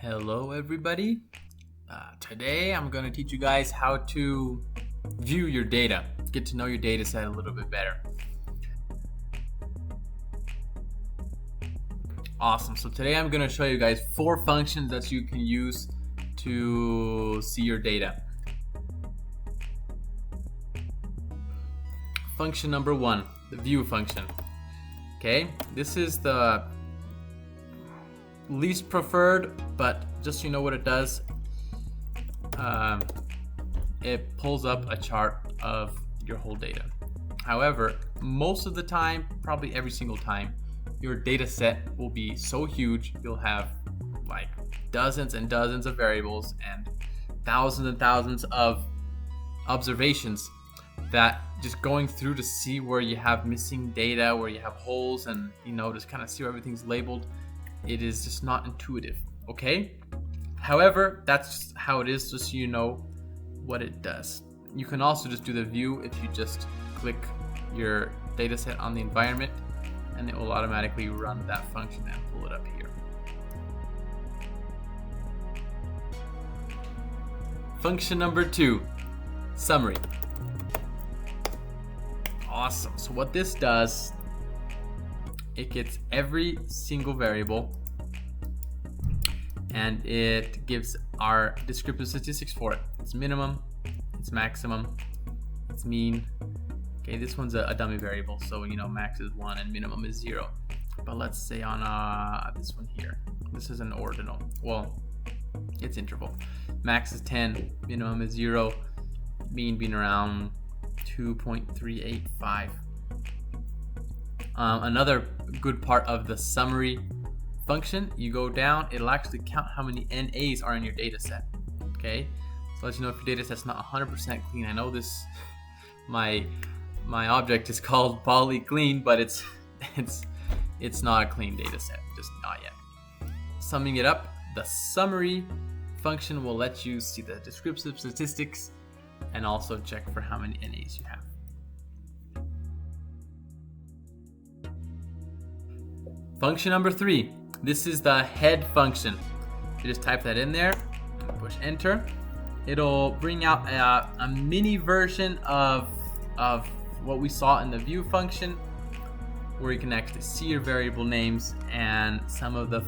Hello everybody. Today I'm going to teach you guys how to view your data, get to know your data set a little bit better. Awesome. So today I'm going to show you guys 4 functions that you can use to see your data. Function number 1, the view function. Okay, this is the least preferred, but just so you know what it does, it pulls up a chart of your whole data. However, most of the time, probably every single time, your data set will be so huge, you'll have like dozens and dozens of variables and thousands of observations that just going through to see where you have missing data, where you have holes, and just kind of see where everything's labeled, it is just not intuitive. Okay, however, that's just how it is, just so you know what it does. You can also just do the view if you just click your data set on the environment, and it will automatically run that function and pull it up here. Function number 2, summary. Awesome. So what this does, it gets every single variable and it gives our descriptive statistics for it. It's minimum, it's maximum, it's mean. Okay, this one's a dummy variable, so max is 1 and minimum is 0. But let's say on this one here, this is an ordinal. Well, it's interval. Max is 10, minimum is 0, mean being around 2.385. Another good part of the summary function, you go down, it'll actually count how many NAs are in your data set. Okay, so let you know if your data set's not 100% clean. I know this, my object is called poly clean, but it's not a clean data set, just not yet. Summing it up, the summary function will let you see the descriptive statistics and also check for how many NAs you have. Function number 3, this is the head function. You just type that in there and push enter. It'll bring out a mini version of what we saw in the view function, where you can actually see your variable names and some of the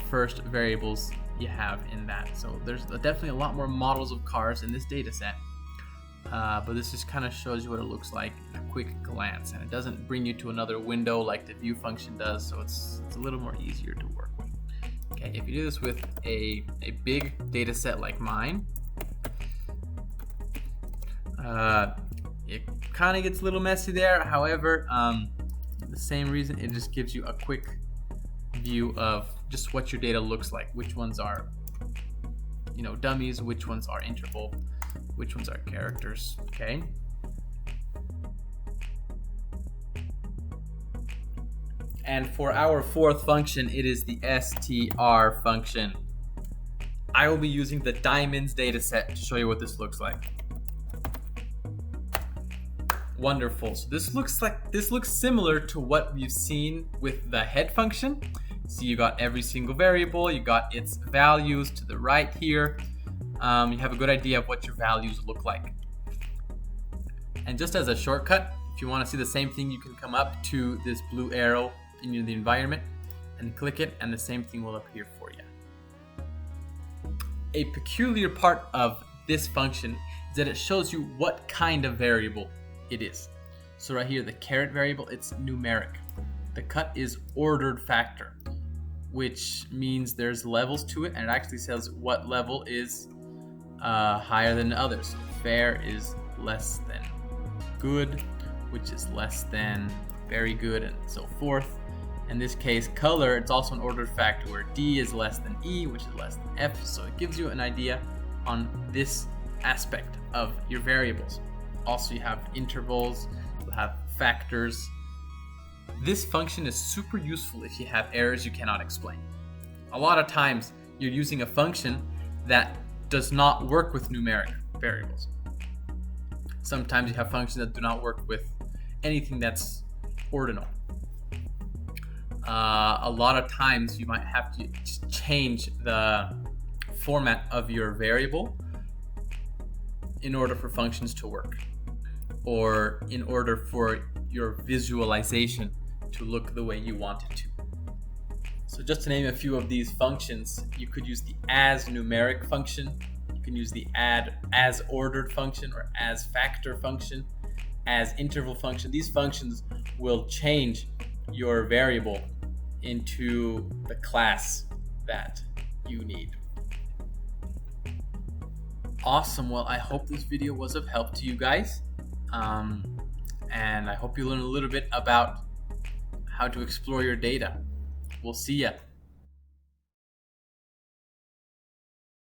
first variables you have in that. So there's definitely a lot more models of cars in this data set. But this just kind of shows you what it looks like in a quick glance, and it doesn't bring you to another window like the view function does, so it's a little more easier to work with. Okay, if you do this with a big data set like mine, it kind of gets a little messy there. However, the same reason, it just gives you a quick view of just what your data looks like, which ones are dummies, which ones are interval, which ones are characters. Okay, and for our 4th function, it is the str function. I will be using the diamonds data set to show you what this looks like. Wonderful. So this looks similar to what we've seen with the head function. So you got every single variable, you got its values to the right here. You have a good idea of what your values look like. And just as a shortcut, if you want to see the same thing, you can come up to this blue arrow in the environment and click it, and the same thing will appear for you. A peculiar part of this function is that it shows you what kind of variable it is. So right here, the caret variable, it's numeric. The cut is ordered factor, which means there's levels to it, and it actually says what level is higher than others. So fair is less than good, which is less than very good, and so forth. In this case, color, it's also an ordered factor, where D is less than E, which is less than F. So it gives you an idea on this aspect of your variables. Also, you have intervals, you have factors. This function is super useful if you have errors you cannot explain. A lot of times you're using a function that does not work with numeric variables. Sometimes you have functions that do not work with anything that's ordinal. a lot of times you might have to change the format of your variable in order for functions to work, or in order for your visualization to look the way you want it to. So just to name a few of these functions, you could use the as numeric function, you can use the add as ordered function or as factor function, as interval function. These functions will change your variable into the class that you need. Awesome. Well, I hope this video was of help to you guys. And I hope you learn a little bit about how to explore your data. We'll see ya.